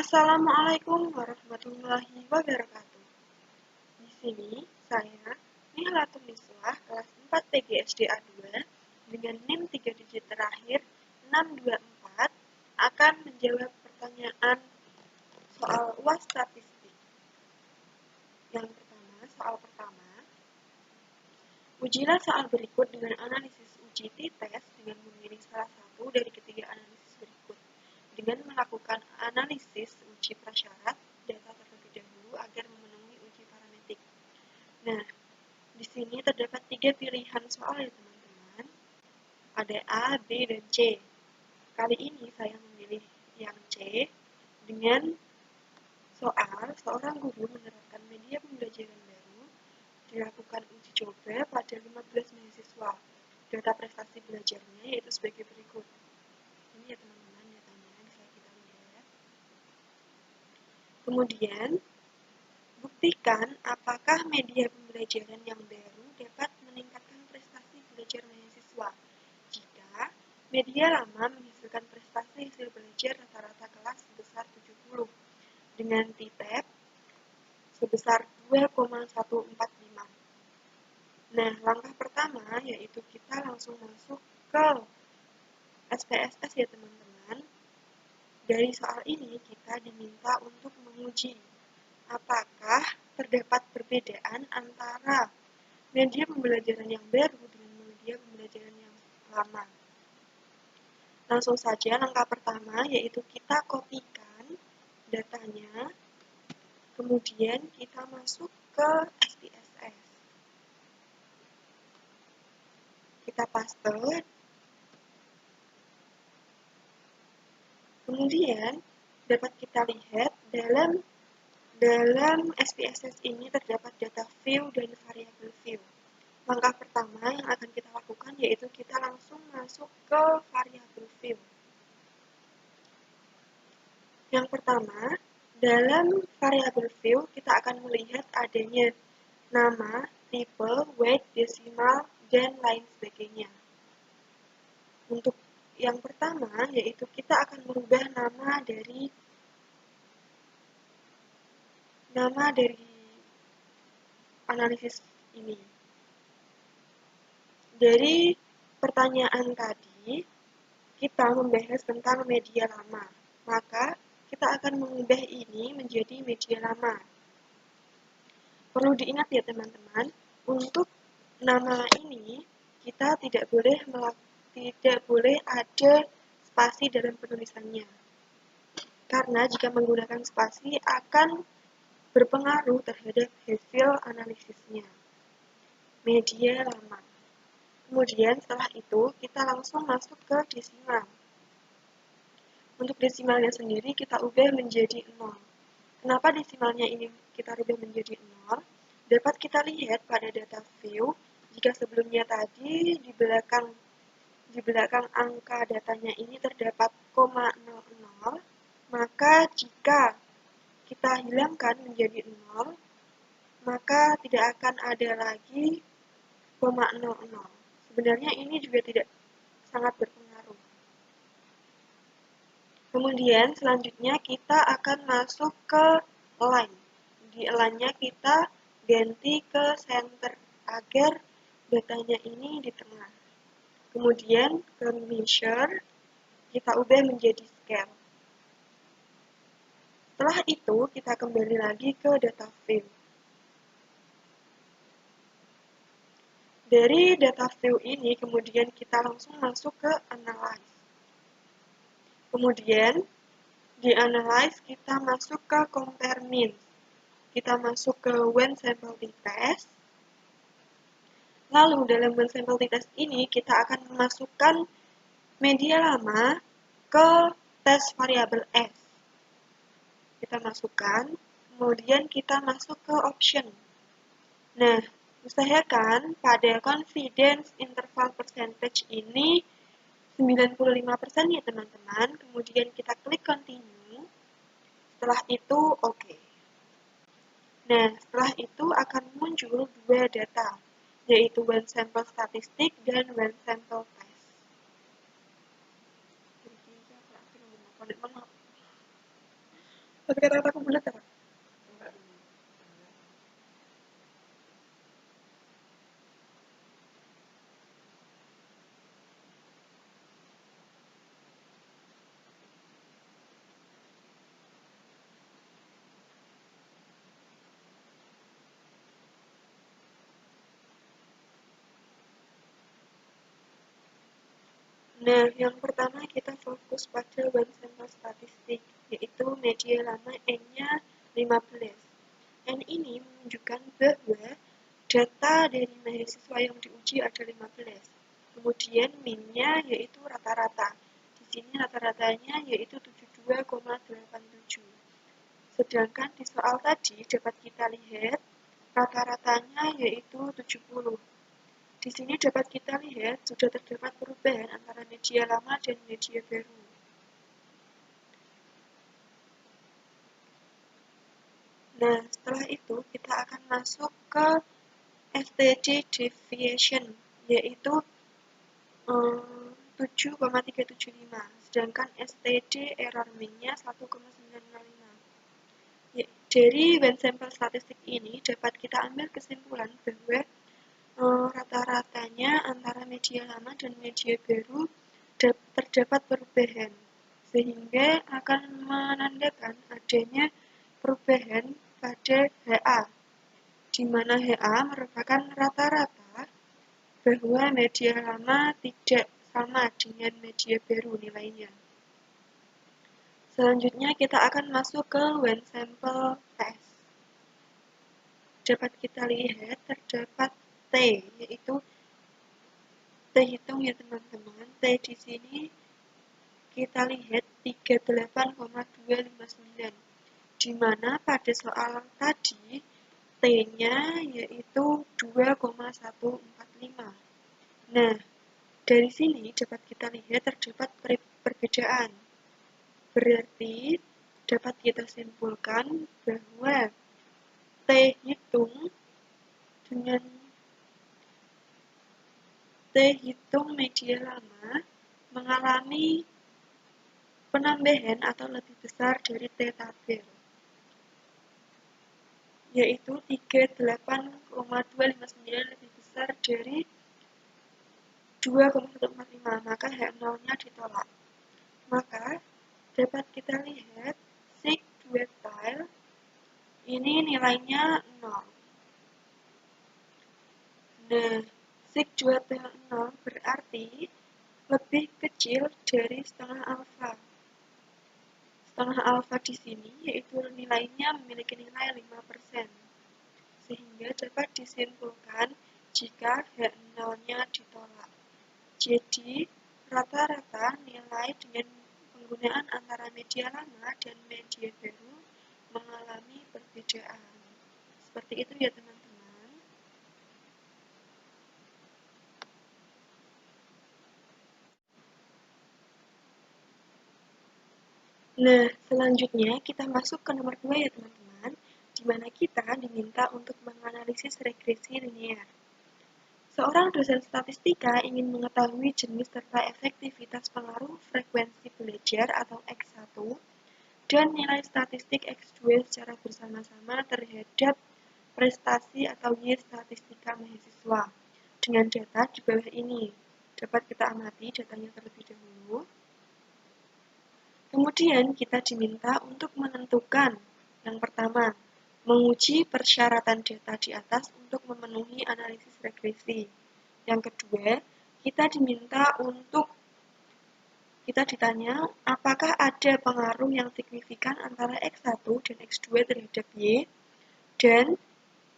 Assalamualaikum warahmatullahi wabarakatuh. Di sini saya, Nihlatul Niswah, kelas 4 PGSDA 2 dengan NIM 3 digit terakhir 624 akan menjawab pertanyaan soal UAS statistik. Yang pertama, soal pertama. Ujilah soal berikut dengan analisis uji t-test dengan memilih salah satu dari ketiga analisis berikut. Dengan melakukan analisis uji prasyarat data terlebih dahulu agar memenuhi uji parametrik. Nah, di sini terdapat 3 pilihan soal ya teman-teman. Ada A, B, dan C. Kali ini saya memilih yang C dengan soal seorang guru menerapkan media pembelajaran baru, dilakukan uji coba pada 15 mahasiswa. Data prestasi belajarnya yaitu sebagai berikut. Ini ya teman-teman datanya bisa kita lihat. Kemudian, buktikan apakah media pembelajaran yang baru dapat meningkatkan prestasi belajar mahasiswa. Jika media lama menghasilkan prestasi hasil belajar rata-rata kelas sebesar 70 dengan t-test sebesar 2,145. Nah, langkah pertama yaitu kita langsung masuk ke SPSS ya teman-teman. Dari soal ini kita diminta untuk menguji apakah terdapat perbedaan antara media pembelajaran yang baru dengan media pembelajaran yang lama. Langsung saja langkah pertama yaitu kita kopikan datanya, kemudian kita masuk ke SPSS. Kita paste. Kemudian dapat kita lihat dalam SPSS ini terdapat data view dan variabel view. Langkah pertama yang akan kita lakukan yaitu kita langsung masuk ke variabel view. Yang pertama, dalam variabel view kita akan melihat adanya nama, tipe, weight, desimal, dan lain sebagainya. Untuk yang pertama yaitu kita akan merubah nama dari analisis ini. Dari pertanyaan tadi, kita membahas tentang media lama. Maka, kita akan mengubah ini menjadi media lama. Perlu diingat ya teman-teman, untuk nama ini, kita tidak boleh ada spasi dalam penulisannya. Karena jika menggunakan spasi akan berpengaruh terhadap hasil analisisnya. Media lama. Kemudian setelah itu kita langsung masuk ke desimal. Untuk desimalnya sendiri kita ubah menjadi 0. Kenapa desimalnya ini kita ubah menjadi 0? Dapat kita lihat pada data view, jika sebelumnya tadi di belakang angka datanya ini terdapat 0,00, maka jika kita hilangkan menjadi 0, maka tidak akan ada lagi 0,00. Sebenarnya ini juga tidak sangat berpengaruh. Kemudian selanjutnya kita akan masuk ke align. Di align-nya kita ganti ke center agar datanya ini di tengah. Kemudian ke measure kita ubah menjadi scale. Setelah itu kita kembali lagi ke data view. Dari data view ini, kemudian kita langsung masuk ke analyze. Kemudian, di analyze kita masuk ke compare means. Kita masuk ke when sample t-test. Lalu, dalam when sample t-test ini, kita akan memasukkan media lama ke tes variabel S. Kita masukkan, kemudian kita masuk ke option. Nah, usahakan pada confidence interval percentage ini 95% ya teman-teman. Kemudian kita klik continue. Setelah itu oke. Nah, setelah itu akan muncul dua data, yaitu one sample statistik dan one sample test. Tapi kata-kataku bulat apa? Nah, yang pertama kita fokus pada one sample statistik, yaitu media lama N-nya 15. N ini menunjukkan bahwa data dari mahasiswa yang diuji ada 15. Kemudian min-nya yaitu rata-rata. Di sini rata-ratanya yaitu 72,87. Sedangkan di soal tadi dapat kita lihat rata-ratanya yaitu 70. Di sini dapat kita lihat sudah terdapat perubahan antara media lama dan media baru. Nah, setelah itu kita akan masuk ke STD deviation, yaitu 7,375, sedangkan STD error mean-nya 1,905. Ya, dari one sample statistik ini dapat kita ambil kesimpulan bahwa rata-ratanya antara media lama dan media baru terdapat perubahan, sehingga akan menandakan adanya perubahan pada HA, di mana HA merupakan rata-rata bahwa media lama tidak sama dengan media baru nilainya. Selanjutnya kita akan masuk ke one sample test. Dapat kita lihat terdapat T, yaitu T hitung ya teman-teman. T di sini kita lihat 38,259, di mana pada soal tadi T-nya yaitu 2,145. Nah, dari sini dapat kita lihat terdapat perbedaan. Berarti dapat kita simpulkan bahwa T hitung dengan T hitung media lama mengalami penambahan atau lebih besar dari T tabel, yaitu 38,259 lebih besar dari 2,145, maka H0-nya ditolak. Maka dapat kita lihat sig duetile ini nilainya 0. Nah, sig duetile 0 berarti lebih kecil dari setengah alfa. Setengah alfa di sini yaitu nilainya memiliki nilai 5%, sehingga dapat disimpulkan jika H0-nya ditolak. Jadi, rata-rata nilai dengan penggunaan antara media lama dan media baru mengalami perbedaan. Seperti itu ya teman-teman. Nah, selanjutnya kita masuk ke nomor 2 ya teman-teman, di mana kita diminta untuk menganalisis regresi linear. Seorang dosen statistika ingin mengetahui jenis serta efektivitas pengaruh frekuensi belajar atau X1 dan nilai statistik X2 secara bersama-sama terhadap prestasi atau Y statistika mahasiswa. Dengan data di bawah ini, dapat kita amati datanya terlebih dahulu. Kemudian kita diminta untuk menentukan yang pertama, menguji persyaratan data di atas untuk memenuhi analisis regresi. Yang kedua, kita ditanya apakah ada pengaruh yang signifikan antara X1 dan X2 terhadap Y, dan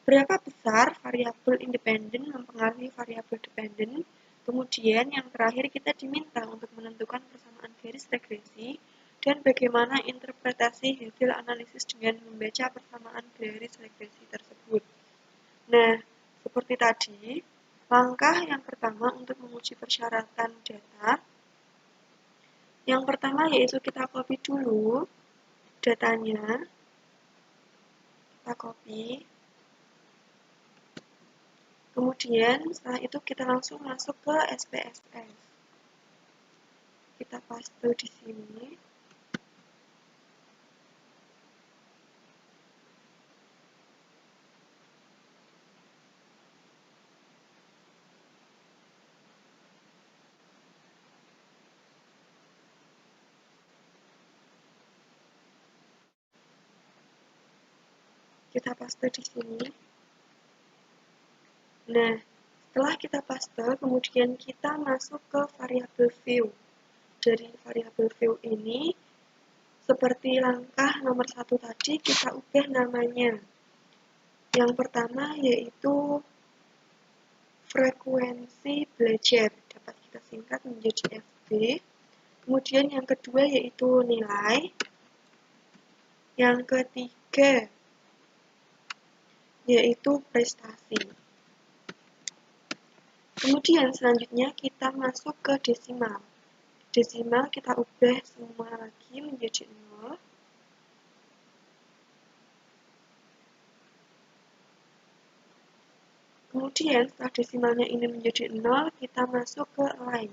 berapa besar variabel independen mempengaruhi variabel dependen. Kemudian yang terakhir kita diminta untuk menentukan persamaan garis regresi dan bagaimana interpretasi hasil analisis dengan membaca persamaan garis regresi tersebut. Nah, seperti tadi, langkah yang pertama untuk menguji persyaratan data, yang pertama yaitu kita copy dulu datanya, kita copy. Kemudian setelah itu kita langsung masuk ke SPSS. Kita paste di sini. Kita paste di sini. Nah, setelah kita paste, kemudian kita masuk ke variabel view. Dari variabel view ini, seperti langkah nomor 1 tadi, kita ubah namanya. Yang pertama yaitu frekuensi belajar, dapat kita singkat menjadi FB. Kemudian yang kedua yaitu nilai. Yang ketiga yaitu prestasi. Kemudian selanjutnya kita masuk ke desimal. Desimal kita ubah semua lagi menjadi 0. Kemudian setelah desimalnya ini menjadi 0, kita masuk ke align.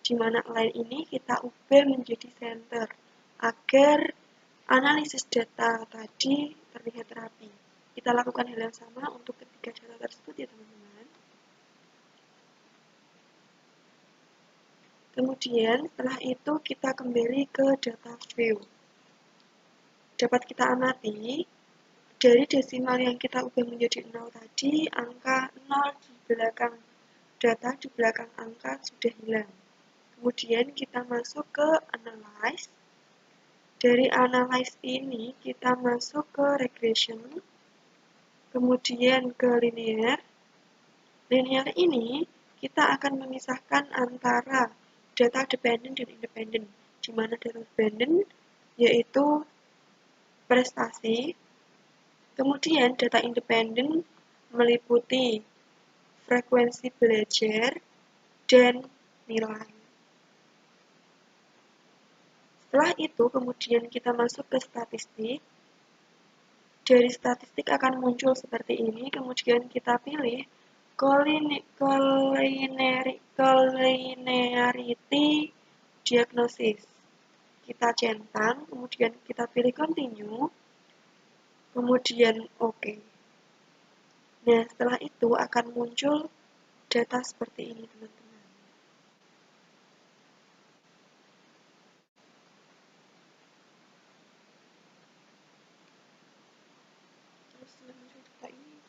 Di mana align ini kita ubah menjadi center agar analisis data tadi terlihat rapi. Kita lakukan hal yang sama untuk ketiga data tersebut ya teman-teman. Kemudian setelah itu kita kembali ke data view. Dapat kita amati, dari desimal yang kita ubah menjadi 0 tadi, angka 0 di belakang data, di belakang angka sudah hilang. Kemudian kita masuk ke analyze. Dari analyze ini kita masuk ke regression, kemudian ke linear. Linear ini kita akan memisahkan antara data dependent dan independent, di mana data dependent yaitu prestasi, kemudian data independent meliputi frekuensi belajar dan nilai. Setelah itu kemudian kita masuk ke statistik. Dari statistik akan muncul seperti ini, kemudian kita pilih collinearity diagnosis. Kita centang, kemudian kita pilih continue, kemudian OK. Nah, setelah itu akan muncul data seperti ini, teman-teman. Terus muncul data ini,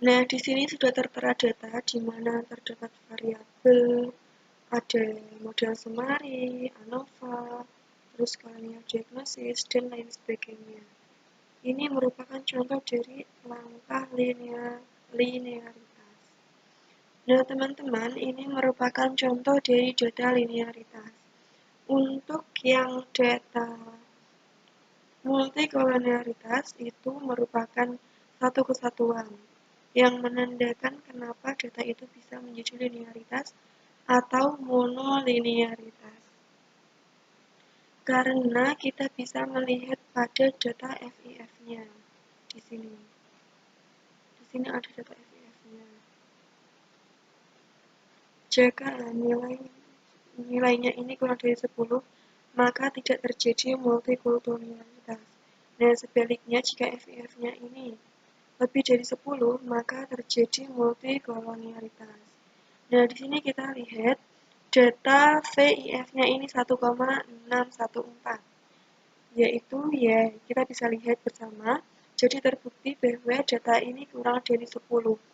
Nah, di sini sudah tertera data di mana terdapat variabel, ada model Semari, ANOVA, terus linear diagnosis, dan lain sebagainya. Ini merupakan contoh dari langkah linearitas. Nah, teman-teman, ini merupakan contoh dari data linearitas. Untuk yang data multikolonialitas itu merupakan satu kesatuan yang menandakan kenapa data itu bisa menjadi linearitas atau monolinearitas. Karena kita bisa melihat pada data FIF-nya di sini. Di sini ada data FIF-nya. Jika nilainya ini kurang dari 10, maka tidak terjadi multikolonialitas. Nah, sebaliknya jika FIF-nya ini lebih dari 10, maka terjadi multikolonialitas. Nah, di sini kita lihat data VIF-nya ini 1,614, yaitu ya kita bisa lihat bersama. Jadi terbukti bahwa data ini kurang dari 10,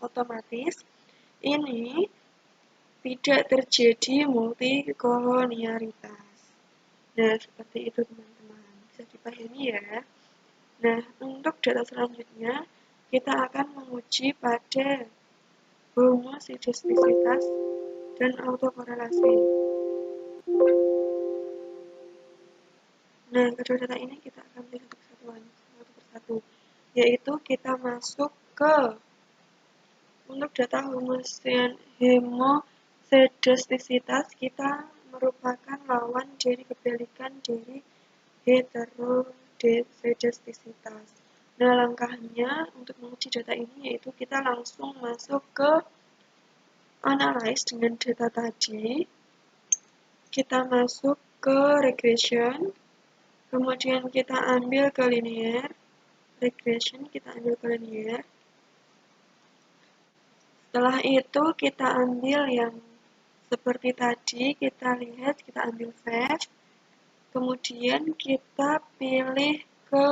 otomatis ini tidak terjadi multikolonialitas. Nah, seperti itu teman-teman. Bisa dipahami ya. Nah, untuk data selanjutnya, kita akan menguji pada homosisestesitas dan autokorelasi. Nah, kedua data ini kita akan lihat satu persatu, yaitu kita masuk ke untuk data homosisestesitas, kita merupakan lawan dari kebalikan dari sedastisitas. Nah, langkahnya untuk menguji data ini yaitu kita langsung masuk ke analyze dengan data tadi. Kita masuk ke regression, kemudian kita ambil ke linear. Regression kita ambil ke linear. Setelah itu kita ambil yang seperti tadi, kita lihat, kita ambil save. Kemudian kita pilih ke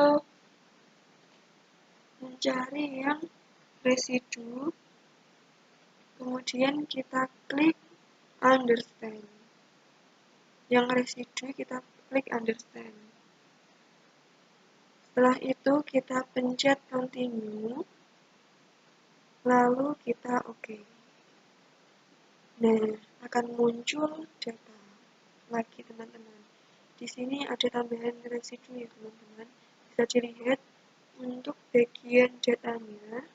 mencari yang residu. Kemudian kita klik understand. Yang residu kita klik understand. Setelah itu kita pencet continue. Lalu kita oke. Nah, akan muncul data lagi teman-teman. Di sini ada tambahan residu ya teman-teman. Bisa dilihat untuk bagian datanya.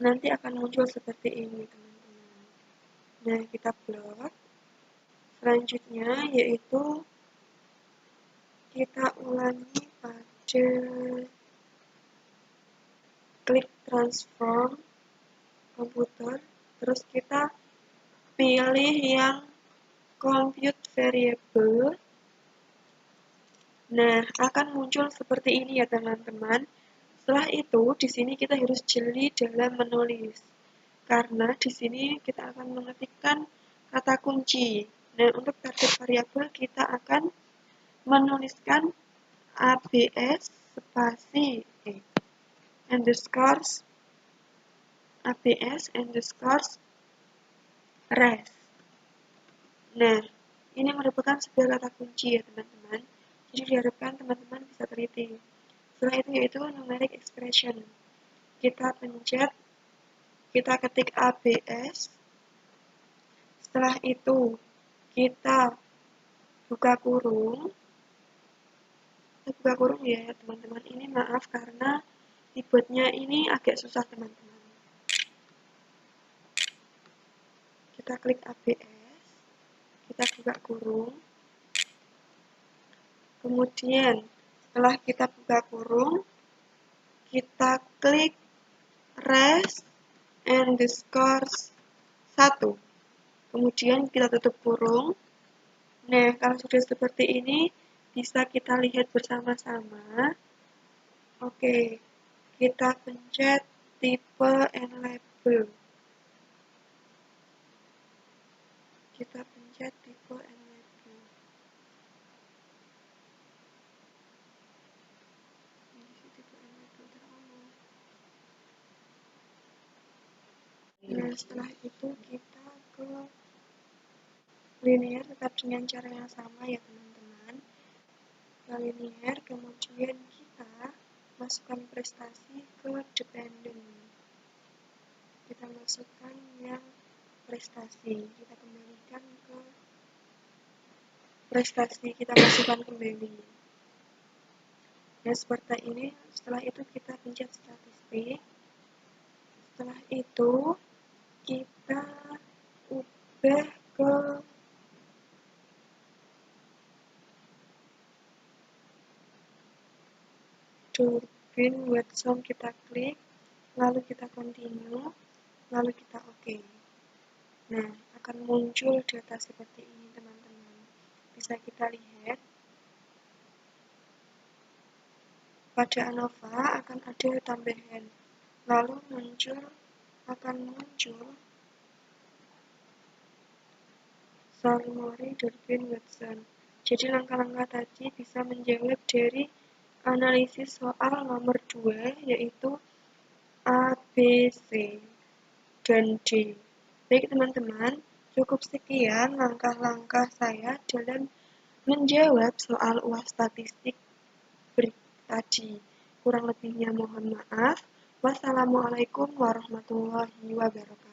Nanti akan muncul seperti ini teman-teman. Nah, kita plot. Selanjutnya yaitu kita ulangi pada klik transform komputer, terus kita pilih yang compute variable. Nah, akan muncul seperti ini ya teman-teman. Setelah itu, di sini kita harus jeli dalam menulis. Karena di sini kita akan mengetikkan kata kunci. Nah, untuk target variabel kita akan menuliskan ABS spasi underscore ABS underscore res. Nah, ini merupakan sebuah kata kunci ya teman-teman. Jadi diharapkan teman-teman bisa teliti. Setelah itu yaitu numeric expression. Kita pencet, kita ketik ABS. Setelah itu kita buka kurung. Buka kurung ya teman-teman. Ini maaf karena keyboardnya ini agak susah teman-teman. Kita klik ABS. Kita buka kurung. Kemudian setelah kita buka kurung, kita klik res underscore 1. Kemudian kita tutup kurung. Nah, kalau sudah seperti ini, bisa kita lihat bersama-sama. Oke, kita pencet tipe and label. Kita pencet tipe and label. Nah, setelah itu kita ke linear tetap dengan cara yang sama ya teman-teman. Ke linear, kemudian kita masukkan prestasi ke dependent. Kita masukkan yang prestasi, kita kembalikan ke prestasi, kita masukkan kembali. Nah, seperti ini. Setelah itu kita pencet statistik. Setelah itu kita ubah ke Durbin Watson, kita klik, lalu kita continue, lalu kita oke. Nah, akan muncul data seperti ini teman-teman. Bisa kita lihat. Pada ANOVA akan ada tambahan. Lalu akan muncul Salmori Durbin Watson. Jadi langkah-langkah tadi bisa menjawab dari analisis soal nomor 2 yaitu A, B, C, dan D. Baik teman-teman, cukup sekian langkah-langkah saya dalam menjawab soal UAS statistik tadi. Kurang lebihnya mohon maaf. Wassalamualaikum warahmatullahi wabarakatuh.